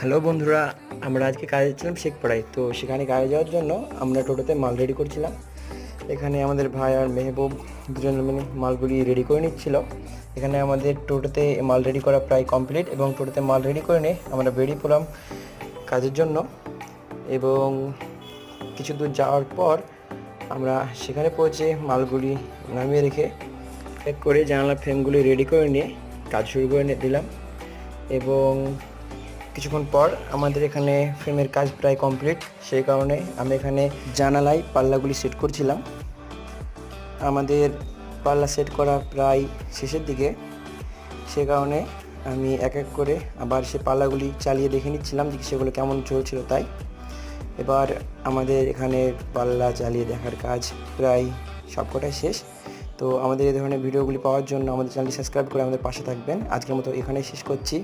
Hello বন্ধুরা, আমরা আজকে কাজে যাচ্ছিলাম শেখপাড়ায়। তো সেখানে কাজে যাওয়ার জন্য আমরা টোটোতে মাল রেডি করছিলাম। এখানে আমাদের ভাই আর মেহবুব দুজন মিলে মালগুলি রেডি করে নিচ্ছিল। এখানে আমাদের টোটোতে মাল রেডি করা প্রায় কমপ্লিট এবং টোটোতে মাল রেডি করে নিয়ে আমরা বেরিয়ে পড়লাম কাজের জন্য। এবং কিছু দূর যাওয়ার পর আমরা সেখানে পৌঁছে মালগুলি নামিয়ে রেখে এক করে জানালা ফ্রেমগুলি রেডি করে নিয়ে কাজ শুরু করে দিলাম। এবং কিছুক্ষণ পর আমাদের এখানে ফ্রেমের কাজ প্রায় কমপ্লিট, সেই কারণে আমি এখানে জানালায় পাল্লাগুলি সেট করছিলাম। আমাদের পাল্লা সেট করা প্রায় শেষের দিকে, সে কারণে আমি এক এক করে আবার সে পাল্লাগুলি চালিয়ে দেখে নিচ্ছিলাম যে সেগুলো কেমন চলছিল। তাই এবার আমাদের এখানে পাল্লা চালিয়ে দেখার কাজ প্রায় সবকটাই শেষ। তো আমাদের এই ধরনের ভিডিওগুলি পাওয়ার জন্য আমাদের চ্যানেলটি সাবস্ক্রাইব করে আমাদের পাশে থাকবেন। আজকের মতো এখানেই শেষ করছি।